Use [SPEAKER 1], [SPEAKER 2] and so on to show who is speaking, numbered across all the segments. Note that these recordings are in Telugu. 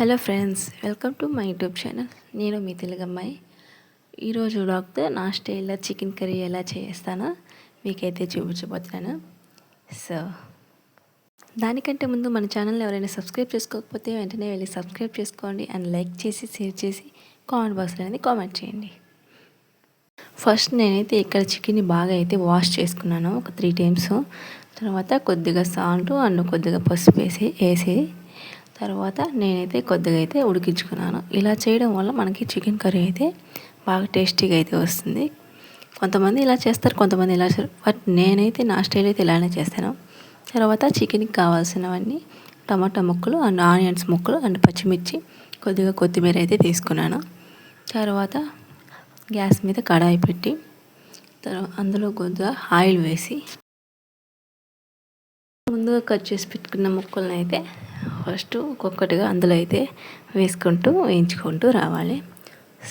[SPEAKER 1] Hello friends, welcome to my YouTube channel. నేను మీ తెలుగు అమ్మాయి. ఈరోజు వ్లాగ్తో నా స్టైల్లో చికెన్ కర్రీ ఎలా చేస్తానో మీకైతే చూపించబోతున్నాను. సో దానికంటే ముందు మన ఛానల్ని ఎవరైనా సబ్స్క్రైబ్ చేసుకోకపోతే వెంటనే వెళ్ళి సబ్స్క్రైబ్ చేసుకోండి అండ్ లైక్ చేసి షేర్ చేసి కామెంట్ బాక్స్లో అనేది కామెంట్ చేయండి. ఫస్ట్ నేనైతే ఇక్కడ చికెన్ని బాగా అయితే వాష్ చేసుకున్నాను ఒక 3 times. తర్వాత కొద్దిగా సాల్ట్ అండ్ కొద్దిగా పసుపు వేసి తర్వాత నేనైతే కొద్దిగా అయితే ఉడికించుకున్నాను. ఇలా చేయడం వల్ల మనకి చికెన్ కర్రీ అయితే బాగా టేస్టీగా అయితే వస్తుంది. కొంతమంది ఇలా చేస్తారు, కొంతమంది ఇలా చేస్తారు, బట్ నేనైతే నా స్టైల్ అయితే ఇలానే చేస్తాను. తర్వాత చికెన్కి కావాల్సినవన్నీ టమాటా ముక్కలు అండ్ ఆనియన్స్ ముక్కలు అండ్ పచ్చిమిర్చి కొద్దిగా కొత్తిమీర అయితే తీసుకున్నాను. తర్వాత గ్యాస్ మీద కడాయి పెట్టి అందులో కొద్దిగా ఆయిల్ వేసి ముందుగా కట్ చేసి పెట్టుకున్న ముక్కలను అయితే ఫస్ట్ ఒక్కొక్కటిగా అందులో అయితే వేయించుకుంటూ రావాలి.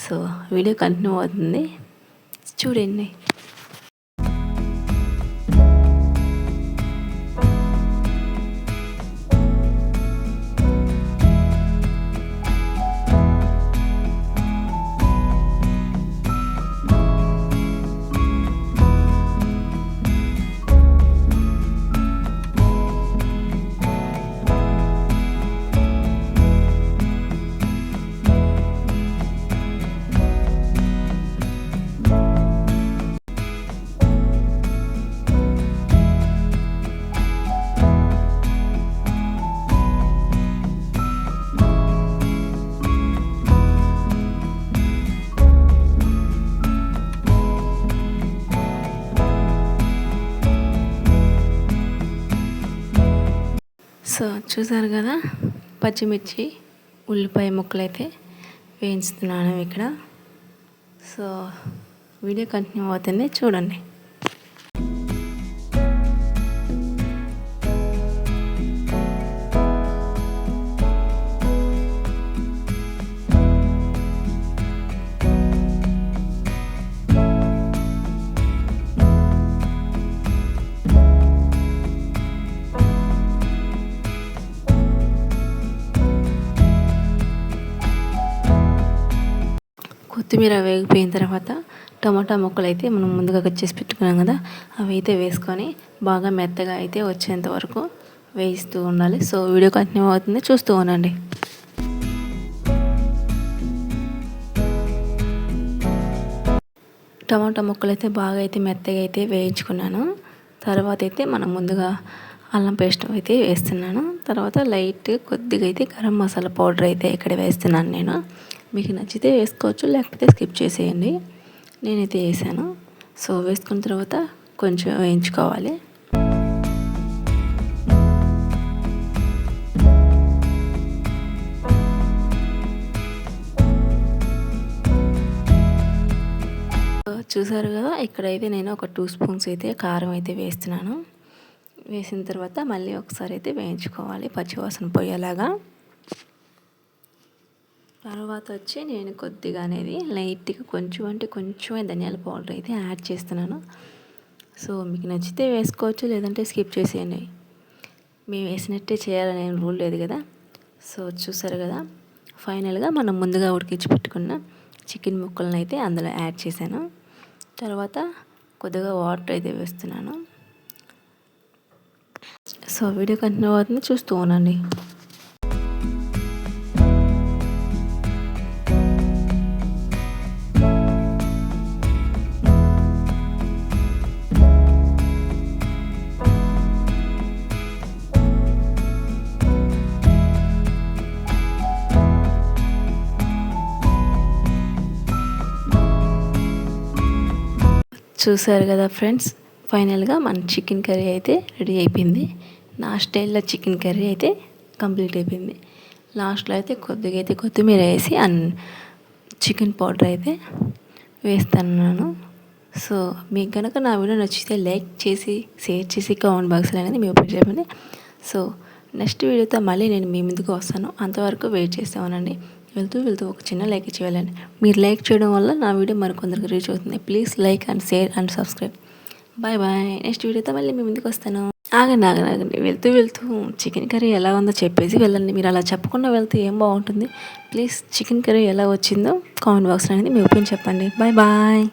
[SPEAKER 1] సో వీడియో కంటిన్యూ అవుతుంది, చూడండి. సో చూసారు కదా, పచ్చిమిర్చి ఉల్లిపాయ ముక్కలు అయితే వేయించుతున్నాను ఇక్కడ. సో వీడియో కంటిన్యూ అవుతుంది, చూడండి. కొత్తిమీర వేగిపోయిన తర్వాత టమాటా ముక్కలు అయితే మనం ముందుగా కట్ చేసి పెట్టుకున్నాం కదా, అవి అయితే వేసుకొని బాగా మెత్తగా అయితే వచ్చేంత వరకు వేయిస్తూ ఉండాలి. సో వీడియో కంటిన్యూ అవుతుంది, చూస్తూ ఉండండి. టమాటా ముక్కలు అయితే బాగా అయితే మెత్తగా అయితే వేయించుకున్నాను. తర్వాత అయితే మనం ముందుగా అల్లం పేస్ట్ అయితే వేస్తున్నాను. తర్వాత లైట్ కొద్దిగా అయితే గరం మసాలా పౌడర్ అయితే ఇక్కడ వేస్తున్నాను నేను. మీకు నచ్చితే వేసుకోవచ్చు, లేకపోతే స్కిప్ చేసేయండి. నేనైతే వేసాను. సో వేసుకున్న తర్వాత కొంచెం వేయించుకోవాలి. చూసారు కదా, ఇక్కడైతే నేను ఒక 2 spoons అయితే కారం అయితే వేస్తున్నాను. వేసిన తర్వాత మళ్ళీ ఒకసారి అయితే వేయించుకోవాలి పచ్చివాసన పోయేలాగా. తర్వాత వచ్చి నేను కొద్దిగా అనేది లైట్గా కొంచెమే ధనియాల పౌడర్ అయితే యాడ్ చేస్తున్నాను. సో మీకు నచ్చితే వేసుకోవచ్చు, లేదంటే స్కిప్ చేసేయండి. మేము వేసినట్టే చేయాలని రూల్ లేదు కదా. సో చూసారు కదా, ఫైనల్గా మనం ముందుగా ఉడికించి పెట్టుకున్న చికెన్ ముక్కలను అయితే అందులో యాడ్ చేశాను. తర్వాత కొద్దిగా వాటర్ అయితే వేస్తున్నాను. సో వీడియో కంటిన్యూ అవుతుంది, చూస్తూ ఉండండి. చూసారు కదా ఫ్రెండ్స్, ఫైనల్గా మన చికెన్ కర్రీ అయితే రెడీ అయిపోయింది. నా స్టైల్లో చికెన్ కర్రీ అయితే కంప్లీట్ అయిపోయింది. లాస్ట్లో అయితే కొద్దిగా అయితే కొత్తిమీర వేసి అండ్ చికెన్ పౌడర్ అయితే వేస్తున్నాను. సో మీకు కనుక నా వీడియో నచ్చితే లైక్ చేసి షేర్ చేసి కామెంట్ బాక్స్లో అనేది మీ ఒపీనియన్ చెప్పండి. సో నెక్స్ట్ వీడియోతో మళ్ళీ నేను మీ ముందుకు వస్తాను. అంతవరకు వెయిట్ చేస్తామనండి. వెళ్తూ ఒక చిన్న లైక్ ఇచ్చేయాలండి. మీరు లైక్ చేయడం వల్ల నా వీడియో మరికొందరికి రీచ్ అవుతుంది. Please like and share and subscribe. Bye bye. Next వీడియోతో మళ్ళీ మీ ముందుకు వస్తాను. ఆగండి, ఆగండి, ఆగండి. వెళ్తూ వెళ్తూ చికెన్ కర్రీ ఎలా ఉందో చెప్పేసి వెళ్ళండి. మీరు అలా చెప్పకుండా వెళ్తే ఏం బాగుంటుంది. ప్లీజ్ చికెన్ కర్రీ ఎలా వచ్చిందో కామెంట్ బాక్స్లో అనేది మీ ఒపీనియన్ చెప్పండి. Bye bye.